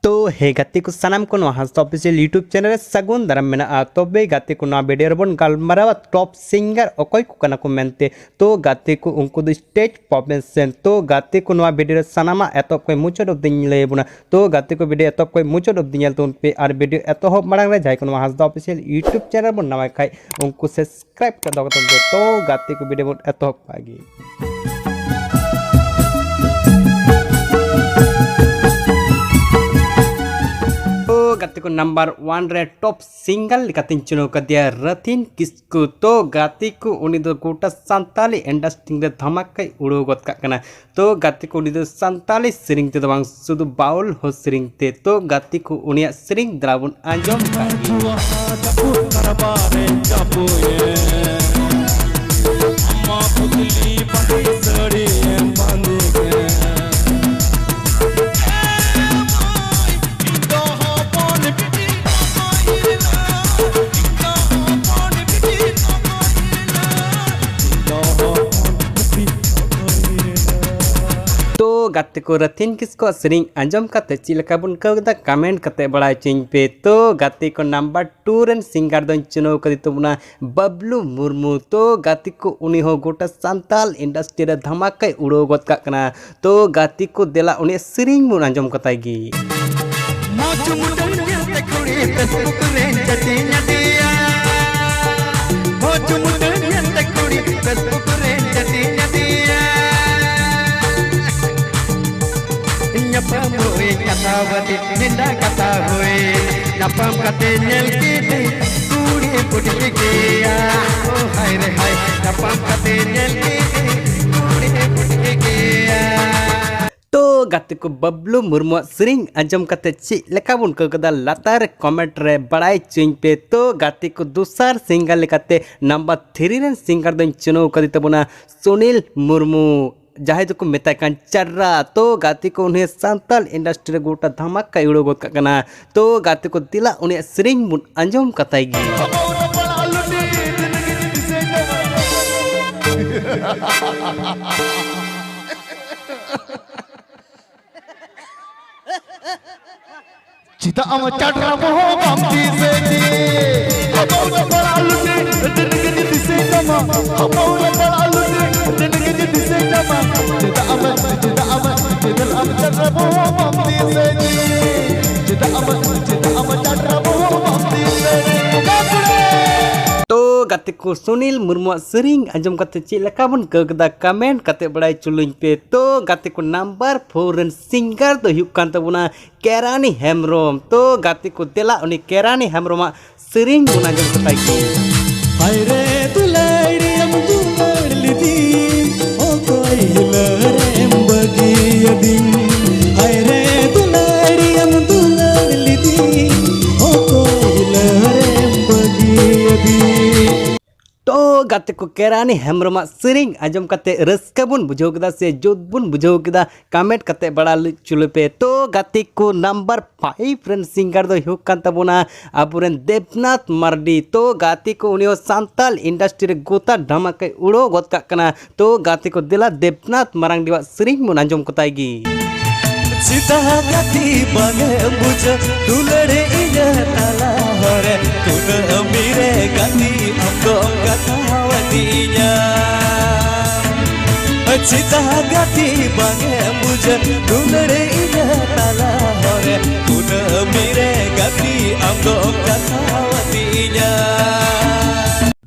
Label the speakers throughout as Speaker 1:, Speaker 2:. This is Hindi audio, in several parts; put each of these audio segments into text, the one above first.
Speaker 1: तो हे गाते को सनाम को हांसदा ऑफिशियल यूट्यूब चैनल सगुन दाराम मेना तबे गाते को वीडियो बन गलमारावा टॉप सिंगर अकय को कना को मेनते तो गाते को उनको दो स्टेज परफॉर्मेंस तो गाते को वीडियो सनामा एतब को मुचाद अब दिन लेबुना तो गाते को वीडियो एतब को मुचाद अब दिन तो पे और वीडियो एतहब मांग रे जाय को हांसदा ऑफिशियल यूट्यूब चैनल बन नवा खाय उनको सब्सक्राइब कर दो तो गाते को वीडियो बन एतहब पागी गाते को नंबर 1 रे टॉप सिंगल लिकातिन चुनो कदिया रथिन किस्कु तो गाते को उनी दो गोटा संताली इंडस्ट्री रे धमाका उड़ो गत काकना तो गाते को उनी दो संताली सिरिंग ते दबांग सुदु बाउल हो सिरिंग ते तो गाते को उनिया सिरिंग द्राबुन आंजम गाते को रथिन किसको सिरिंग आंजम काते चिलका बुन कदा कमेंट काते बड़ा चिंग पे तो गाते को नंबर 2 रन सिंगर दन चुनो कदी तुमना बबलू मुर्मू तो गाते को उनी हो गोटा संताल इंडस्ट्री रे धमाका उड़ो गत काकना तो गाते को देला उनी सिरिंग बुन आंजम कतागी kata wati ninda kata hoy napam kate nyel kiti kudi putih kiya oh hai re hai napam kate nyel kiti kudi putih kiya तो गाते को बबलू मुर्मू सिरिंग आंजम काते ची लेकाबुन कदा लातार कमेंट रे बड़ाई चिंग पे तो गाते को दूसर सिंगर लेकाते नंबर 3 रन सिंगर दन चुनो कदी तबना सुनील मुर्मू जहाँ को मेता चर्रा तो गाते को उन्हें संताल इंडस्ट्री रे गोटा धमाका उड़ो गत काकना तो गाते को दिला उन्हें सिरिंग बुन आंजम कताईगी चिता अम चढ़रा मोह बमती से जी हमौला बड़ा लुटे जिंदगी दिसे तमा हमौला बड़ा लुटे जिंदगी दिसे तमा चिता अम चढ़रा मोह बमती से जी चिता अम चढ़रा मोह बमती से तो गाते को सुनील मुर्मू सिरिंग आंजम काते ची लेकाबुन कदा कमेंट काते बड़ाई चुलुኝ पे तो गाते को नंबर 4 रन सिंगर तो हुक कान तबुना केरानी हेमरोम तो गाते को देला उनी केरानी हेमरोम सिरिंग बुन आंजम कताई हाय रे दुलाड़ी हम दुलाड़ लिदी ओ कोई लरेम बगी यदी हाय रे दुलाड़ी हम दुलाड़ लिदी ओ कोई लरेम बगी यदी तो गाते को केरानी हेमरोम सिरिंग आंजम काते रस्का बुन बुझाव कदा से जोत बुन बुझाव कदा कमेंट काते बड़ा चुले पे तो गाते को नंबर 5 रन सिंगर दो हुक कान तबोना आबुरेन देवनाथ मार्डी तो गाते को उनियो संताल इंडस्ट्री रे गोता धमाका उड़ो गत काकना तो गाते को दिला देवनाथ मारांग दिवा सिरिंग बुन आंजम कताईगी सीता गाती बागे बुझ दुलड़े इना ताला हरे तुन अमीरे गाती हमको कथावतीnya सीता गाती बागे बुझ दुलड़े इना ताला हरे तुन अमीरे गाती हमको कथावतीnya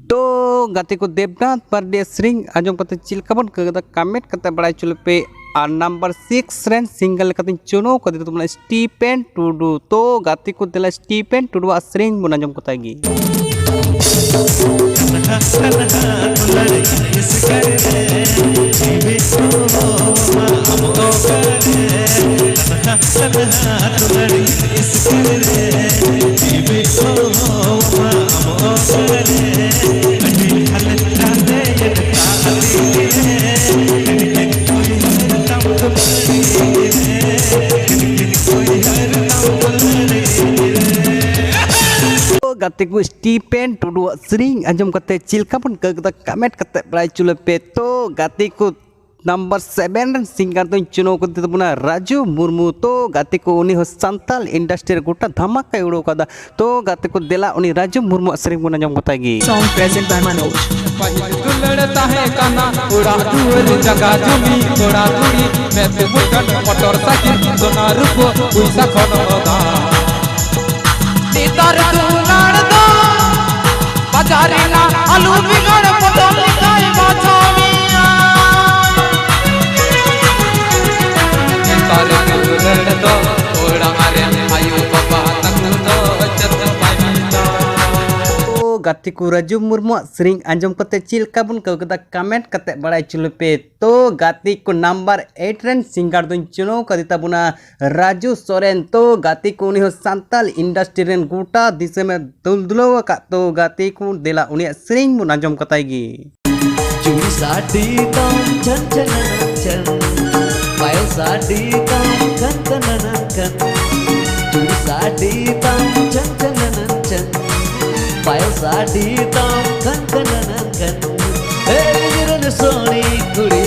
Speaker 1: तो गाते को देवनाथ पारडे सिरिंग आंजम कते चिलकाबन कदा कमेंट कते बड़ाई चुल पे और नंबर 6 रन सिंगल कते चुनो कदे तुमना स्टीफेन टुडू तो गाते को दिला स्टीफेन टुडू सिरिंग बुन आंजम कताईगी गाते को स्टीफेन टुडू सिरिंग आंजम कते चिलका बन कदा कमेंट कते बड़ाई चुले पे तो गाते को नंबर 7 रन सिंगर तो चुनाव करते तबना राजू मुर्मू तो गाते को उन्हीं हो संताल इंडस्ट्री गोटा धमाका उड़ो कदा तो गाते को दिला उन्हीं राजू मुर्मू सरिंग को नजम बताएगी
Speaker 2: Song present by Manoj.
Speaker 3: लड़ता है काना उड़ा दूर जगह जमी थोड़ा दूरी मैं तो मुकट मोटर साइकिल सोना रुपो पैसा खनोदा तीतर तू लड़ दो बाजारी ना आलू बिगड़ पटल लिखाई बाछामिया तीतर तू लड़ दो उड़ा मारे आयु बाबा तक तो जत पाइना
Speaker 1: गाते को राजू मुर्मू सरिंग आंजम कते चिलका बुन कदा कमेंट कते बड़ाई चुल पे तो गाते को नंबर 8 रन सिंगर दो चुनाव कदी तबुना राजू सोरेन तो गाते को उन्हीं हो संताल इंडस्ट्री रेन गोटा दिशा में दुलदुलो का तो गाते को दिला उन्हीं सरिंग बुन आंजम कताएगी
Speaker 4: चूड़ी साड़ी तम छन छन छन पायल साड़ी तम कन कन कन चूड़ी साड़ी तम छन छन छन पायल साड़ी तम कन कन कन ए जिरन सोनी कुड़ी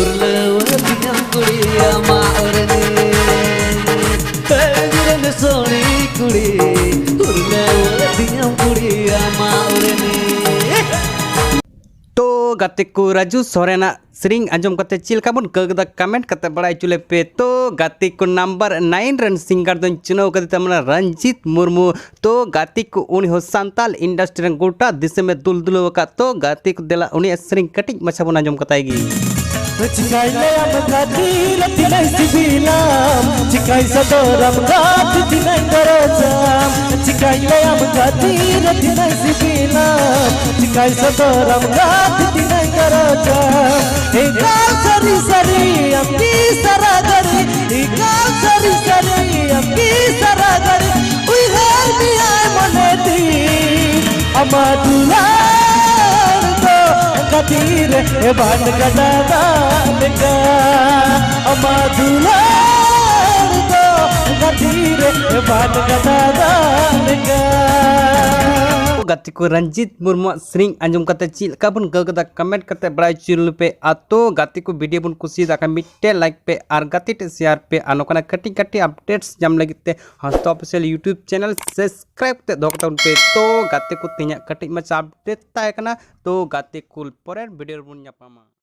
Speaker 4: उरले उरतियां कुड़ी अमा उरने ए जिरन सोनी कुड़ी उरले उरतियां कुड़ी अमा उरने
Speaker 1: तो गाते को राजू सोरेना सरिंग आंजम कते चिलका बुन कदा कमेंट कते बड़ाई चुले पे तो गाते को नंबर 9 रन सिंगर दो चुनाव कदी तमना रंजीत मुर्मू तो गाते को उन्हीं हो संताल इंडस्ट्री गोटा दिशा में दुलदुलो का तो गाते को दिला उन्हीं सरिंग कटिंग मछा बुन आंजम कताएगी
Speaker 4: चिकाइले हम गाती रति नहीं सिबिलाम चिकाइ सदोरम गाती दिनै गरजाम चिकाइले हम गाती रति नहीं सिबिलाम चिकाइ सदोरम गाती दिनै गरजाम ए गाल सरी सरी हम की सरागरी ए गाल सरी सरी हम की सरागरी उई हेर मी आए मनेती अमादुला कतीर ए बाण गदादा निका अमादुलार तो कतीर ए बाण गदादा निका
Speaker 1: गाते को रंजीत मुर्मू सरिंग आंजम कते चिलका बुन कदा कमेंट कते बड़ाई चुल पे आतो गाते को वीडियो बुन कुसी दाका मिट्टे लाइक पे और गाते टे शेयर पे आनोकना कटी कटी अपडेट्स जम लगिते हंसतो ऑफिशियल यूट्यूब चैनल सब्सक्राइब ते दोकटाउन पे तो गाते को तिना कटी मचा अपडेट ताय कना तो गाते कुल परेर वीडियो बुन ᱧᱟᱯᱟᱢᱟ।